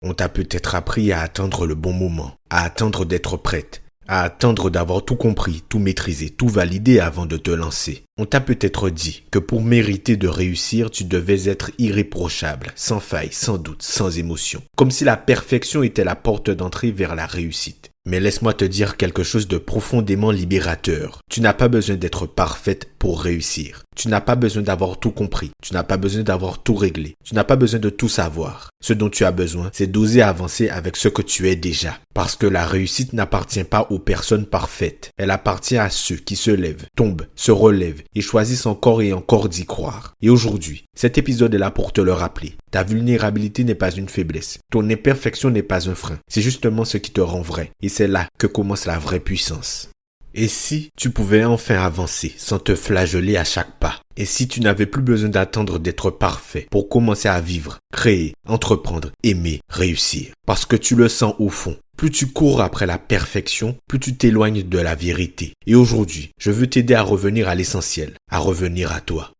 On t'a peut-être appris à attendre le bon moment, à attendre d'être prête, à attendre d'avoir tout compris, tout maîtrisé, tout validé avant de te lancer. On t'a peut-être dit que pour mériter de réussir, tu devais être irréprochable, sans faille, sans doute, sans émotion. Comme si la perfection était la porte d'entrée vers la réussite. Mais laisse-moi te dire quelque chose de profondément libérateur. Tu n'as pas besoin d'être parfaite pour réussir. Tu n'as pas besoin d'avoir tout compris. Tu n'as pas besoin d'avoir tout réglé. Tu n'as pas besoin de tout savoir. Ce dont tu as besoin, c'est d'oser avancer avec ce que tu es déjà. Parce que la réussite n'appartient pas aux personnes parfaites. Elle appartient à ceux qui se lèvent, tombent, se relèvent et choisissent encore et encore d'y croire. Et aujourd'hui, cet épisode est là pour te le rappeler. Ta vulnérabilité n'est pas une faiblesse. Ton imperfection n'est pas un frein. C'est justement ce qui te rend vrai. Et c'est là que commence la vraie puissance. Et si tu pouvais enfin avancer sans te flageller à chaque pas? Et si tu n'avais plus besoin d'attendre d'être parfait pour commencer à vivre, créer, entreprendre, aimer, réussir? Parce que tu le sens au fond. Plus tu cours après la perfection, plus tu t'éloignes de la vérité. Et aujourd'hui, je veux t'aider à revenir à l'essentiel, à revenir à toi.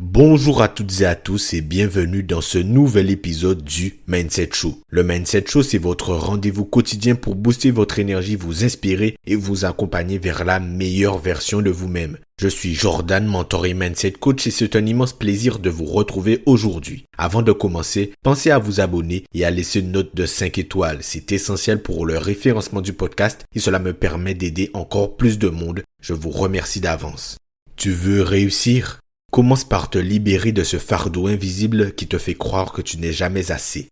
Bonjour à toutes et à tous et bienvenue dans ce nouvel épisode du Mindset Show. Le Mindset Show, c'est votre rendez-vous quotidien pour booster votre énergie, vous inspirer et vous accompagner vers la meilleure version de vous-même. Je suis Jordan, mentor et mindset coach et c'est un immense plaisir de vous retrouver aujourd'hui. Avant de commencer, pensez à vous abonner et à laisser une note de 5 étoiles. C'est essentiel pour le référencement du podcast et cela me permet d'aider encore plus de monde. Je vous remercie d'avance. Tu veux réussir? Commence par te libérer de ce fardeau invisible qui te fait croire que tu n'es jamais assez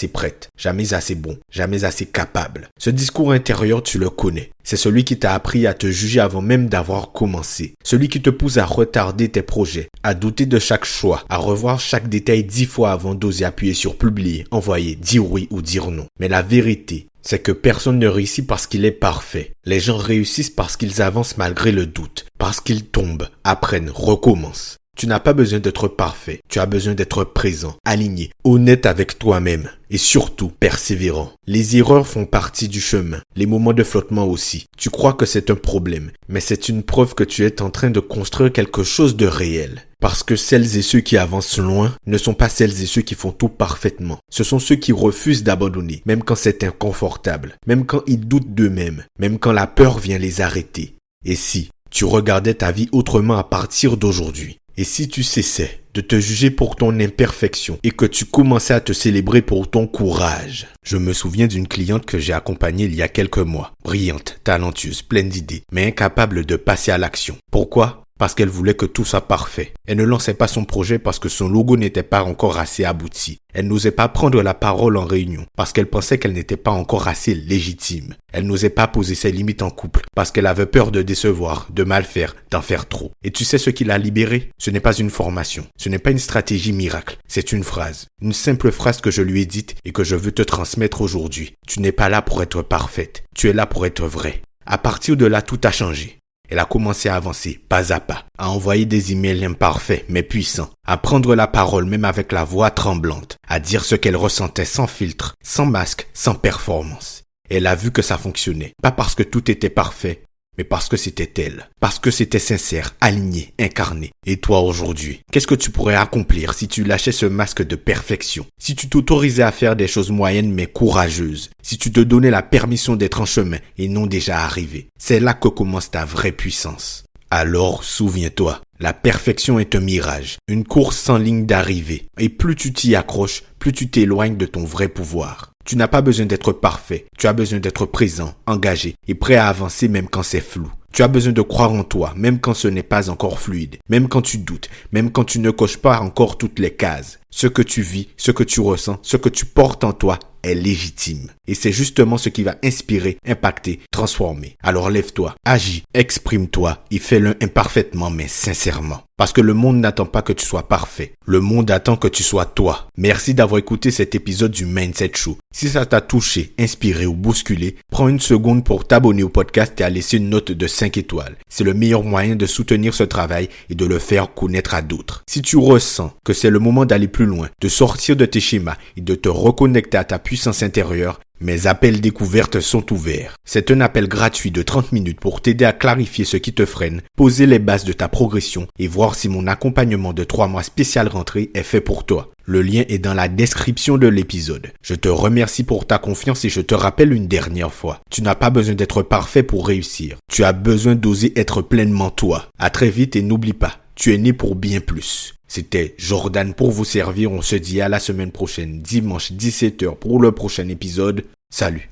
prête, jamais assez bon, jamais assez capable. Ce discours intérieur, tu le connais. C'est celui qui t'a appris à te juger avant même d'avoir commencé. Celui qui te pousse à retarder tes projets, à douter de chaque choix, à revoir chaque détail 10 fois avant d'oser appuyer sur publier, envoyer, dire oui ou dire non. Mais la vérité, c'est que personne ne réussit parce qu'il est parfait. Les gens réussissent parce qu'ils avancent malgré le doute, parce qu'ils tombent, apprennent, recommencent. Tu n'as pas besoin d'être parfait, tu as besoin d'être présent, aligné, honnête avec toi-même et surtout persévérant. Les erreurs font partie du chemin, les moments de flottement aussi. Tu crois que c'est un problème, mais c'est une preuve que tu es en train de construire quelque chose de réel. Parce que celles et ceux qui avancent loin ne sont pas celles et ceux qui font tout parfaitement. Ce sont ceux qui refusent d'abandonner, même quand c'est inconfortable, même quand ils doutent d'eux-mêmes, même quand la peur vient les arrêter. Et si tu regardais ta vie autrement à partir d'aujourd'hui? Et si tu cessais de te juger pour ton imperfection et que tu commençais à te célébrer pour ton courage? Je me souviens d'une cliente que j'ai accompagnée il y a quelques mois. Brillante, talentueuse, pleine d'idées, mais incapable de passer à l'action. Pourquoi? Parce qu'elle voulait que tout soit parfait. Elle ne lançait pas son projet parce que son logo n'était pas encore assez abouti. Elle n'osait pas prendre la parole en réunion parce qu'elle pensait qu'elle n'était pas encore assez légitime. Elle n'osait pas poser ses limites en couple parce qu'elle avait peur de décevoir, de mal faire, d'en faire trop. Et tu sais ce qui l'a libérée? Ce n'est pas une formation, ce n'est pas une stratégie miracle, c'est une phrase. Une simple phrase que je lui ai dite et que je veux te transmettre aujourd'hui. Tu n'es pas là pour être parfaite, tu es là pour être vraie. À partir de là, tout a changé. Elle a commencé à avancer, pas à pas, à envoyer des emails imparfaits mais puissants, à prendre la parole même avec la voix tremblante, à dire ce qu'elle ressentait sans filtre, sans masque, sans performance. Elle a vu que ça fonctionnait, pas parce que tout était parfait, mais parce que c'était elle, parce que c'était sincère, aligné, incarné. Et toi aujourd'hui, qu'est-ce que tu pourrais accomplir si tu lâchais ce masque de perfection? Si tu t'autorisais à faire des choses moyennes mais courageuses? Si tu te donnais la permission d'être en chemin et non déjà arrivé? C'est là que commence ta vraie puissance. Alors, souviens-toi, la perfection est un mirage, une course sans ligne d'arrivée. Et plus tu t'y accroches, plus tu t'éloignes de ton vrai pouvoir. Tu n'as pas besoin d'être parfait, tu as besoin d'être présent, engagé et prêt à avancer même quand c'est flou. Tu as besoin de croire en toi, même quand ce n'est pas encore fluide, même quand tu doutes, même quand tu ne coches pas encore toutes les cases. Ce que tu vis, ce que tu ressens, ce que tu portes en toi est légitime. Et c'est justement ce qui va inspirer, impacter, transformer. Alors lève-toi, agis, exprime-toi et fais-le imparfaitement mais sincèrement. Parce que le monde n'attend pas que tu sois parfait. Le monde attend que tu sois toi. Merci d'avoir écouté cet épisode du Mindset Show. Si ça t'a touché, inspiré ou bousculé, prends une seconde pour t'abonner au podcast et à laisser une note de 5 étoiles. C'est le meilleur moyen de soutenir ce travail et de le faire connaître à d'autres. Si tu ressens que c'est le moment d'aller plus loin, de sortir de tes schémas et de te reconnecter à ta puissance intérieure, Mes appels découvertes sont ouverts. C'est un appel gratuit de 30 minutes pour t'aider à clarifier ce qui te freine, poser les bases de ta progression et voir si mon accompagnement de 3 mois spécial rentrée est fait pour toi. Le lien est dans la description de l'épisode. Je te remercie pour ta confiance et je te rappelle une dernière fois. Tu n'as pas besoin d'être parfait pour réussir. Tu as besoin d'oser être pleinement toi. À très vite et n'oublie pas, tu es né pour bien plus. C'était Jordan pour vous servir. On se dit à la semaine prochaine, dimanche 17h pour le prochain épisode. Salut.